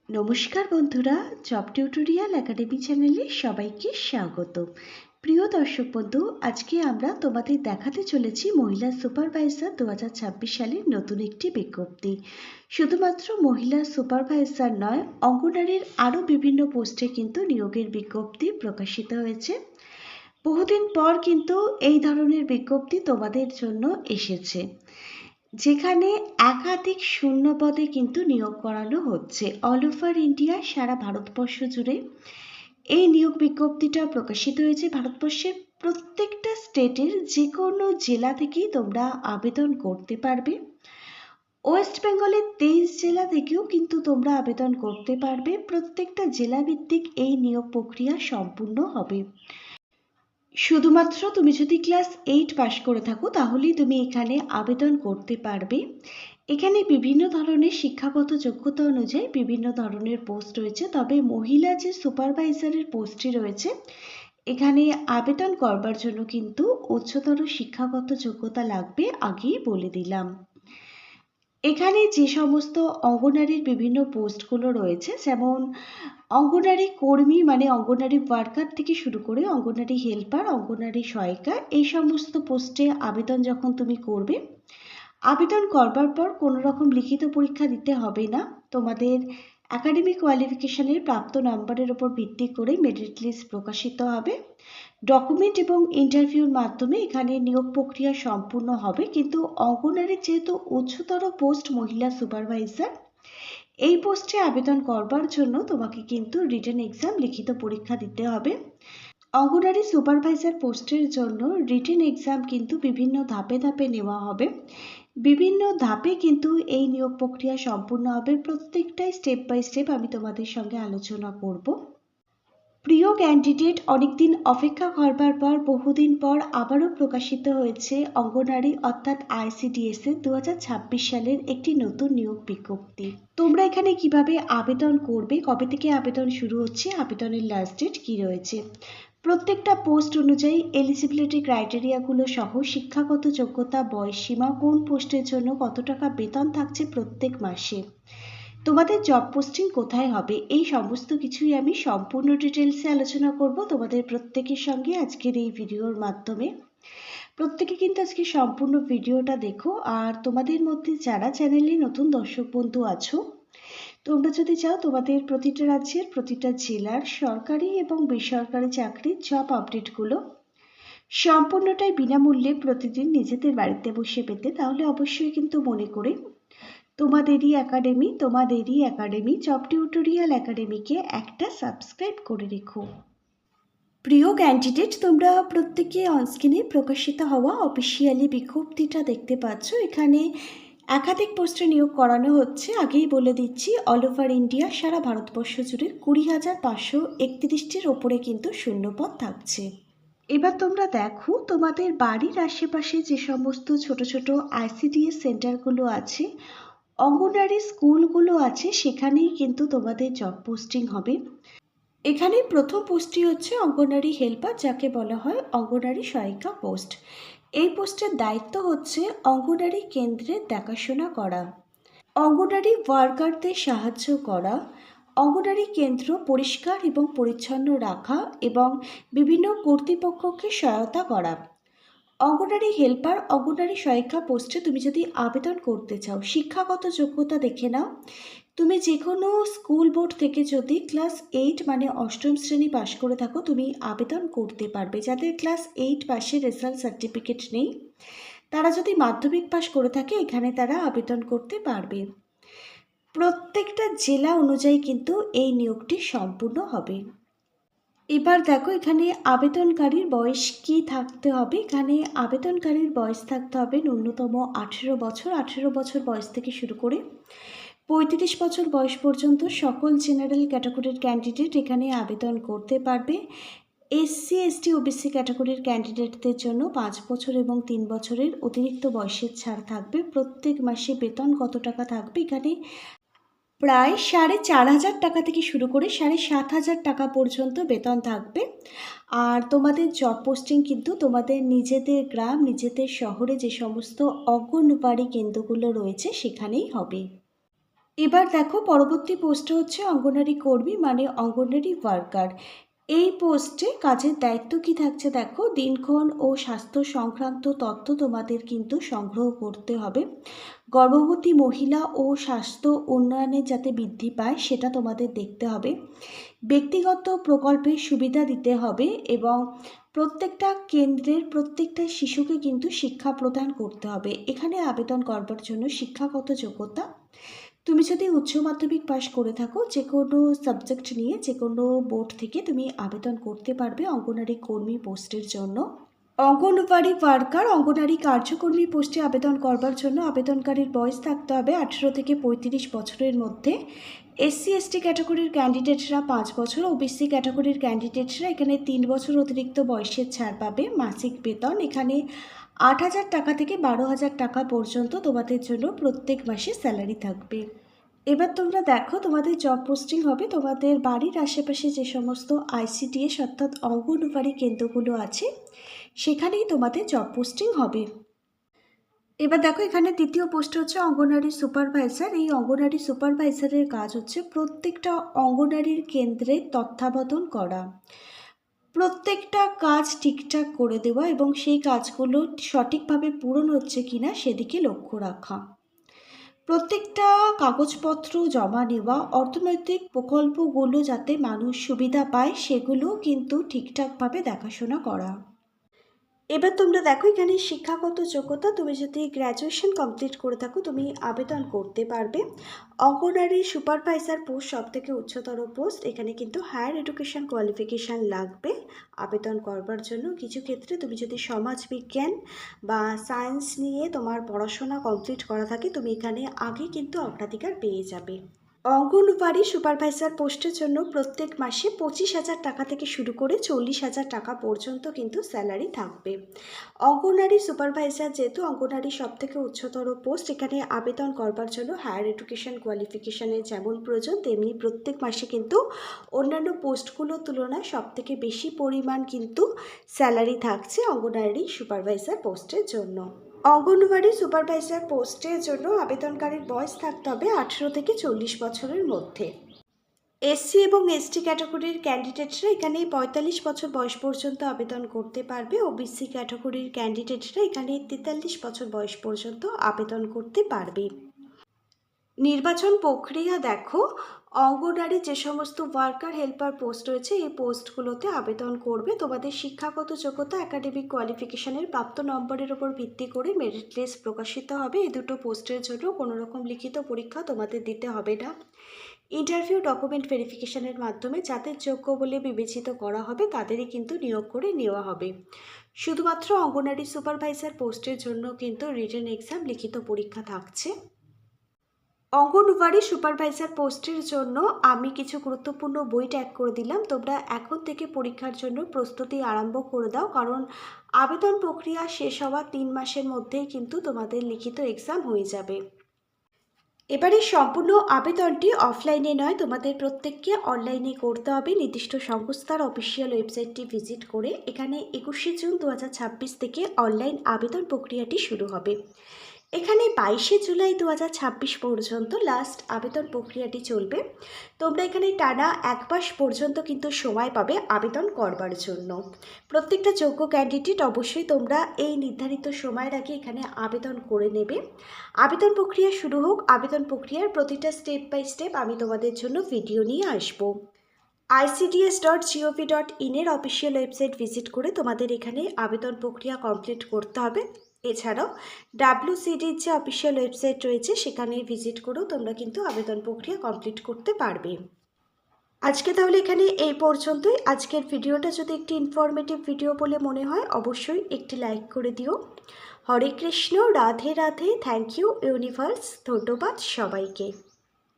নমস্কার বন্ধুরা, job tutorial academy চ্যানেলে সবাইকে স্বাগত। প্রিয় দর্শক বন্ধু, আজকে আমরা তোমাদের দেখাতে চলেছি মহিলা সুপারভাইজার 2026 সালের নতুন একটি বিজ্ঞপ্তি। শুধুমাত্র মহিলা সুপারভাইজার নয়, অঙ্গনারীর আরও বিভিন্ন পোস্টে কিন্তু নিয়োগের বিজ্ঞপ্তি প্রকাশিত হয়েছে। বহুদিন পর কিন্তু এই ধরনের বিজ্ঞপ্তি তোমাদের জন্য এসেছে, যেখানে একাধিক শূন্য পদে কিন্তু নিয়োগ করানো হচ্ছে অল ওভার ইন্ডিয়া, সারা ভারতবর্ষ জুড়ে। এই নিয়োগ বিজ্ঞপ্তিটা প্রকাশিত হয়েছে ভারতবর্ষের প্রত্যেকটা স্টেটের যে কোনো জেলা থেকেই তোমরা আবেদন করতে পারবে। ওয়েস্ট বেঙ্গলের 23 জেলা থেকেও কিন্তু তোমরা আবেদন করতে পারবে। প্রত্যেকটা জেলা ভিত্তিক এই নিয়োগ প্রক্রিয়া সম্পূর্ণ হবে। শুধুমাত্র তুমি যদি ক্লাস 8 পাশ করে থাকো তাহলেই তুমি এখানে আবেদন করতে পারবে। এখানে বিভিন্ন ধরনের শিক্ষাগত যোগ্যতা অনুযায়ী বিভিন্ন ধরনের পোস্ট রয়েছে, তবে মহিলা যে সুপারভাইজারের পোস্টটি রয়েছে এখানে আবেদন করবার জন্য কিন্তু উচ্চতর শিক্ষাগত যোগ্যতা লাগবে, আগেই বলে দিলাম। এখানে যে সমস্ত অঙ্গনারীর বিভিন্ন পোস্টগুলো রয়েছে, যেমন অঙ্গনারী কর্মী মানে অঙ্গনারী ওয়ার্কার থেকে শুরু করে অঙ্গনারী হেল্পার, অঙ্গনারী সহায়িকা, এই সমস্ত পোস্টে আবেদন যখন তুমি করবে, আবেদন করবার পর কোনো রকম লিখিত পরীক্ষা দিতে হবে না। তোমাদের একাডেমিক কোয়ালিফিকেশনের প্রাপ্ত নম্বরের উপর ভিত্তি করে মেরিট লিস্ট প্রকাশিত হবে। ডকুমেন্ট এবং ইন্টারভিউর মাধ্যমে এখানে নিয়োগ প্রক্রিয়া সম্পূর্ণ হবে। কিন্তু অঙ্গনারীর যেহেতু উচ্চতর পোস্ট মহিলা সুপারভাইজার, এই পোস্টে আবেদন করবার জন্য তোমাকে কিন্তু রিটেন এক্সাম, লিখিত পরীক্ষা দিতে হবে। অঙ্গনারী সুপারভাইজার পোস্টের জন্য রিটেন এক্সাম কিন্তু বিভিন্ন ধাপে ধাপে নেওয়া হবে। বিভিন্ন ধাপে কিন্তু এই নিয়োগ প্রক্রিয়া সম্পূর্ণ হবে। প্রত্যেকটাই স্টেপ বাই স্টেপ আমি তোমাদের সঙ্গে আলোচনা করব। প্রিয় ক্যান্ডিডেট, অনেকদিন অপেক্ষা করবার পর বহুদিন পর আবারও প্রকাশিত হয়েছে অঙ্গনারী অর্থাৎ ICDS এর 2026 সালের একটি নতুন নিয়োগ বিজ্ঞপ্তি। তোমরা এখানে কিভাবে আবেদন করবে, কবে থেকে আবেদন শুরু হচ্ছে, আবেদনের লাস্ট ডেট কি রয়েছে, প্রত্যেকটা পোস্ট অনুযায়ী এলিজিবিলিটি ক্রাইটেরিয়াগুলো সহ শিক্ষাগত যোগ্যতা, বয়সসীমা, কোন পোস্টের জন্য কত টাকা বেতন থাকছে প্রত্যেক মাসে, তোমাদের জব পোস্টিং কোথায় হবে, এই সমস্ত কিছুই আমি সম্পূর্ণ ডিটেলসে আলোচনা করব তোমাদের প্রত্যেকের সঙ্গে আজকের এই ভিডিওর মাধ্যমে। প্রত্যেকে কিন্তু আজকে সম্পূর্ণ ভিডিওটা দেখো। আর তোমাদের মধ্যে যারা চ্যানেলে নতুন দর্শক বন্ধু আছো, তোমরা যদি চাও তোমাদের প্রতিটা রাজ্যের প্রতিটা জেলার সরকারি এবং বেসরকারি চাকরির জব আপডেটগুলো সম্পূর্ণটাই বিনামূল্যে প্রতিদিন নিজেদের বাড়িতে বসে পেতে, তাহলে অবশ্যই কিন্তু মনে করে তোমাদেরই একাডেমি জব টিউটোরিয়াল একাডেমিকে একটা সাবস্ক্রাইব করে রেখো। প্রিয় ক্যান্ডিডেট, তোমরা প্রত্যেকে অনস্ক্রিনে প্রকাশিত হওয়া অফিসিয়ালি বিজ্ঞপ্তিটা দেখতে পাচ্ছ। এখানে একাধিক পোস্টে নিয়োগ করানো হচ্ছে। আগেই বলে দিচ্ছি, অল ওভার ইন্ডিয়া, সারা ভারতবর্ষ জুড়ে 20,531টির ওপরে কিন্তু শূন্যপদ থাকছে। এবার তোমরা দেখো, তোমাদের বাড়ির আশেপাশে যে সমস্ত ছোট ছোট ICDS সেন্টারগুলো আছে, অঙ্গনারী স্কুলগুলো আছে, সেখানেই কিন্তু তোমাদের জব পোস্টিং হবে। এখানে প্রথম পোস্টটি হচ্ছে অঙ্গনারী হেল্পার, যাকে বলা হয় অঙ্গনারী সহায়িকা পোস্ট। এই পোস্টের দায়িত্ব হচ্ছে অঙ্গনারী কেন্দ্রের দেখাশোনা করা, অঙ্গনারী ওয়ার্কারদের সাহায্য করা, অঙ্গনারী কেন্দ্র পরিষ্কার এবং পরিচ্ছন্ন রাখা এবং বিভিন্ন কর্তৃপক্ষকে সহায়তা করা। অঙ্গনারী হেল্পার, অঙ্গনারী সহায়িকা পোস্টে তুমি যদি আবেদন করতে চাও, শিক্ষাগত যোগ্যতা দেখে নাও। তুমি যে কোনো স্কুল বোর্ড থেকে যদি ক্লাস 8 মানে অষ্টম শ্রেণী পাশ করে থাকো, তুমি আবেদন করতে পারবে। যাদের ক্লাস 8 পাশের রেজাল্ট সার্টিফিকেট নেই, তারা যদি মাধ্যমিক পাশ করে থাকে, এখানে তারা আবেদন করতে পারবে। প্রত্যেকটা জেলা অনুযায়ী কিন্তু এই নিয়োগটি সম্পূর্ণ হবে। এবার দেখো, এখানে আবেদনকারীর বয়স কি থাকতে হবে। এখানে আবেদনকারীর বয়স থাকতে হবে ন্যূনতম 18 বছর। 18 বছর বয়স থেকে শুরু করে 35 বছর বয়স পর্যন্ত সকল জেনারেল ক্যাটাগরির ক্যান্ডিডেট এখানে আবেদন করতে পারবে। SC ST OBC ক্যাটাগরির ক্যান্ডিডেটদের জন্য 5 বছর এবং 3 বছরের অতিরিক্ত বয়সের ছাড় থাকবে। প্রত্যেক মাসে বেতন কত টাকা থাকবে, এখানে প্রায় 4,500 টাকা থেকে শুরু করে 7,500 টাকা পর্যন্ত বেতন থাকবে। আর তোমাদের জব পোস্টিং কিন্তু তোমাদের নিজেদের গ্রাম, নিজেদের শহরে যে সমস্ত অঙ্গনওয়াড়ি কেন্দ্রগুলো রয়েছে সেখানেই হবে। এবার দেখো পরবর্তী পোস্টটা হচ্ছে অঙ্গনারী কর্মী মানে অঙ্গনারী ওয়ার্কার। এই পোস্টে কাজের দায়িত্ব কি থাকছে দেখো, দিনক্ষণ ও স্বাস্থ্য সংক্রান্ত তথ্য তোমাদের কিন্তু সংগ্রহ করতে হবে। গর্ভবতী মহিলা ও স্বাস্থ্য উন্নয়নে যাতে বৃদ্ধি পায় সেটা তোমাদের দেখতে হবে। ব্যক্তিগত প্রকল্পের সুবিধা দিতে হবে এবং প্রত্যেকটা কেন্দ্রের প্রত্যেকটা শিশুকে কিন্তু শিক্ষা প্রদান করতে হবে। এখানে আবেদন করবার জন্য শিক্ষাগত যোগ্যতা, তুমি যদি উচ্চ মাধ্যমিক পাশ করে থাকো যে কোনো সাবজেক্ট নিয়ে যে কোনো বোর্ড থেকে তুমি আবেদন করতে পারবে অঙ্গনারী কর্মী পোস্টের জন্য। অঙ্গনওয়াড়ি ওয়ার্কার অঙ্গনারী কার্যকর্মী পোস্টে আবেদন করবার জন্য আবেদনকারীর বয়স থাকতে হবে 18 থেকে 35 বছরের মধ্যে। এসসি এসটি ক্যাটাগরির ক্যান্ডিডেটরা 5 বছর, ওবিসি ক্যাটাগরির ক্যান্ডিডেটরা এখানে 3 বছর অতিরিক্ত বয়সের ছাড় পাবে। মাসিক বেতন এখানে 8,000 টাকা থেকে 12,000 টাকা পর্যন্ত তোমাদের জন্য প্রত্যেক মাসে স্যালারি থাকবে। এবার তোমরা দেখো তোমাদের জব পোস্টিং হবে তোমাদের বাড়ির আশেপাশে যে সমস্ত আইসিডিএস অর্থাৎ অঙ্গনওয়াড়ি কেন্দ্রগুলো আছে সেখানেই তোমাদের জব পোস্টিং হবে। এবার দেখো এখানে দ্বিতীয় পোস্ট হচ্ছে অঙ্গনওয়াড়ি সুপারভাইজার। এই অঙ্গনওয়াড়ি সুপারভাইজারের কাজ হচ্ছে প্রত্যেকটা অঙ্গনওয়াড়ির কেন্দ্রে তত্ত্বাবধান করা, প্রত্যেকটা কাজ ঠিকঠাক করে দেওয়া এবং সেই কাজগুলো সঠিকভাবে পূরণ হচ্ছে কিনা সেদিকে লক্ষ্য রাখা, প্রত্যেকটা কাগজপত্র জমা নেওয়া, অর্থনৈতিক প্রকল্পগুলো যাতে মানুষ সুবিধা পায় সেগুলো কিন্তু ঠিকঠাকভাবে দেখাশোনা করা। এবার তোমরা দেখো এখানে শিক্ষাগত যোগ্যতা, তুমি যদি গ্র্যাজুয়েশন কমপ্লিট করে থাকো তুমি আবেদন করতে পারবে। অঙ্গনারী সুপারভাইজার পোস্ট সব থেকে উচ্চতর পোস্ট, এখানে কিন্তু হায়ার এডুকেশন কোয়ালিফিকেশান লাগবে আবেদন করবার জন্য। কিছু ক্ষেত্রে তুমি যদি সমাজবিজ্ঞান বা সায়েন্স নিয়ে তোমার পড়াশোনা কমপ্লিট করা থাকে তুমি এখানে আগে কিন্তু অগ্রাধিকার পেয়ে যাবে। অঙ্গনওয়াড়ি সুপারভাইজার পোস্টের জন্য প্রত্যেক মাসে 25,000 টাকা থেকে শুরু করে 40,000 টাকা পর্যন্ত কিন্তু স্যালারি থাকবে। অঙ্গনওয়াড়ি সুপারভাইজার যেহেতু অঙ্গনওয়াড়ি সব থেকে উচ্চতর পোস্ট, এখানে আবেদন করবার জন্য হায়ার এডুকেশন কোয়ালিফিকেশানের যেমন প্রয়োজন তেমনি প্রত্যেক মাসে কিন্তু অন্যান্য পোস্টগুলোর তুলনায় সব থেকে বেশি পরিমাণ কিন্তু স্যালারি থাকছে অঙ্গনওয়াড়ি সুপারভাইজার পোস্টের জন্য। অঙ্গনওয়াড়ি সুপারভাইজার পোস্টের জন্য আবেদনকারীর বয়স থাকতে হবে 18 থেকে 40 বছরের মধ্যে। এসসি এবং এসটি ক্যাটাগরির ক্যান্ডিডেটরা এখানে 45 বছর বয়স পর্যন্ত আবেদন করতে পারবে। ওবিসি ক্যাটাগরির ক্যান্ডিডেটরা এখানে 43 বছর বয়স পর্যন্ত আবেদন করতে পারবে। নির্বাচন প্রক্রিয়া দেখো, অঙ্গনওয়াড়ি যে সমস্ত ওয়ার্কার হেল্পার পোস্ট রয়েছে এই পোস্টগুলোতে আবেদন করবে। তোমাদের শিক্ষাগত যোগ্যতা একাডেমিক কোয়ালিফিকেশানের প্রাপ্ত নম্বরের ওপর ভিত্তি করে মেরিট লিস্ট প্রকাশিত হবে। এই দুটো পোস্টের জন্য কোনো রকম লিখিত পরীক্ষা তোমাদের দিতে হবে না। ইন্টারভিউ ডকুমেন্ট ভেরিফিকেশানের মাধ্যমে যাদের যোগ্য বলে বিবেচিত করা হবে তাদেরই কিন্তু নিয়োগ করে নেওয়া হবে। শুধুমাত্র অঙ্গনওয়াড়ি সুপারভাইজার পোস্টের জন্য কিন্তু রিটেন এক্সাম লিখিত পরীক্ষা থাকছে। অঙ্গনওয়াড়ি সুপারভাইজার পোস্টের জন্য আমি কিছু গুরুত্বপূর্ণ বই ট্যাগ করে দিলাম, তোমরা এখন থেকে পরীক্ষার জন্য প্রস্তুতি আরম্ভ করে দাও, কারণ আবেদন প্রক্রিয়া শেষ হওয়া 3 মাসের মধ্যেই কিন্তু তোমাদের লিখিত এক্সাম হয়ে যাবে। এবারে সম্পূর্ণ আবেদনটি অফলাইনে নয়, তোমাদের প্রত্যেককে অনলাইনে করতে হবে। নির্দিষ্ট সংস্থার অফিসিয়াল ওয়েবসাইটটি ভিজিট করে এখানে 21শে জুন 2026 থেকে অনলাইন আবেদন প্রক্রিয়াটি শুরু হবে। এখানে 22শে জুলাই 2026 পর্যন্ত লাস্ট আবেদন প্রক্রিয়াটি চলবে। তোমরা এখানে টানা 1 মাস পর্যন্ত কিন্তু সময় পাবে আবেদন করবার জন্য। প্রত্যেকটা যোগ্য ক্যান্ডিডেট অবশ্যই তোমরা এই নির্ধারিত সময়ের আগে এখানে আবেদন করে নেবে। আবেদন প্রক্রিয়া শুরু হোক, আবেদন প্রক্রিয়ার প্রতিটা স্টেপ বাই স্টেপ আমি তোমাদের জন্য ভিডিও নিয়ে আসবো। icds.gov.in এর অফিসিয়াল ওয়েবসাইট ভিজিট করে তোমাদের এখানে আবেদন প্রক্রিয়া কমপ্লিট করতে হবে। এছাড়াও WCDর যে অফিসিয়াল ওয়েবসাইট রয়েছে সেখানে ভিজিট করেও তোমরা কিন্তু আবেদন প্রক্রিয়া কমপ্লিট করতে পারবে। আজকে তাহলে এখানে এই পর্যন্তই। আজকের ভিডিওটা যদি একটি ইনফরমেটিভ ভিডিও বলে মনে হয় অবশ্যই একটি লাইক করে দিও। Hare Krishna, Radhe Radhe, thank you universe, ধন্যবাদ সবাইকে।